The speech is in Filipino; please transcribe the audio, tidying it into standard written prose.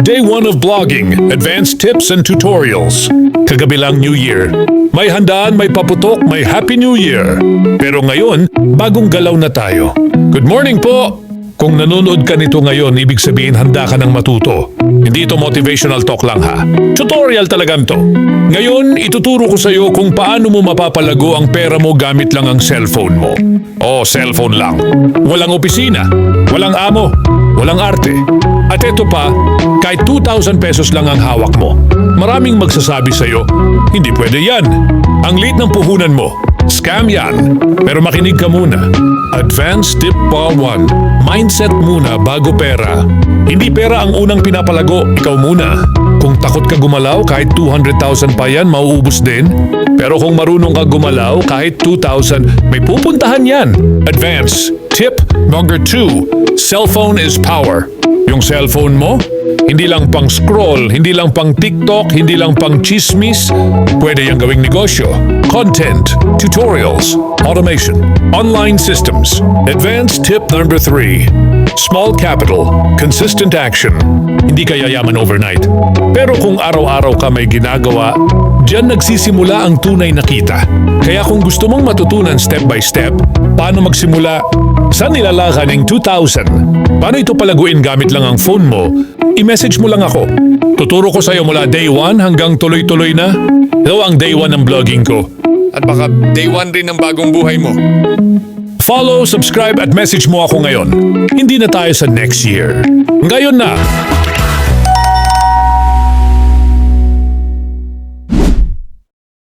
Day 1 of vlogging, advanced tips and tutorials. Kagabi lang New Year. May handaan, may paputok, may Happy New Year. Pero ngayon, bagong galaw na tayo. Good morning po! Kung nanonood ka nito ngayon, ibig sabihin handa ka ng matuto. Hindi ito motivational talk lang ha. Tutorial talagang to. Ngayon, ituturo ko sa iyo kung paano mo mapapalago ang pera mo gamit lang ang cellphone mo. O, cellphone lang. Walang opisina, walang amo, walang arte. At ito pa, kahit 2,000 pesos lang ang hawak mo. Maraming magsasabi sa iyo, hindi pwede yan. Ang liit ng puhunan mo. Scam yan. Pero makinig ka muna. Advanced Tip Pa 1. Mindset muna bago pera. Hindi pera ang unang pinapalago, ikaw muna. Kung takot ka gumalaw, kahit 200,000 pa yan, mauubos din. Pero kung marunong ka gumalaw, kahit 2,000, may pupuntahan yan. Advance. Tip number 2. Cellphone is power. Yung cellphone mo, hindi lang pang scroll, hindi lang pang TikTok, hindi lang pang chismis. Pwede yung gawing negosyo. Content, tutorials, automation, online systems. Advanced tip number 3. Small capital, consistent action. Hindi ka yayaman overnight. Pero kung araw-araw ka may ginagawa, diyan nagsisimula ang tunay na kita. Kaya kung gusto mong matutunan step by step, paano magsimula, saan nilalakan ng 2,000? Paano ito palaguin gamit lang ang phone mo? I-message mo lang ako. Tuturo ko sa iyo mula day 1 hanggang tuloy-tuloy na. Ito ang day 1 ng vlogging ko. At baka day 1 rin ng bagong buhay mo. Follow, subscribe at message mo ako ngayon. Hindi na tayo sa next year. Ngayon na!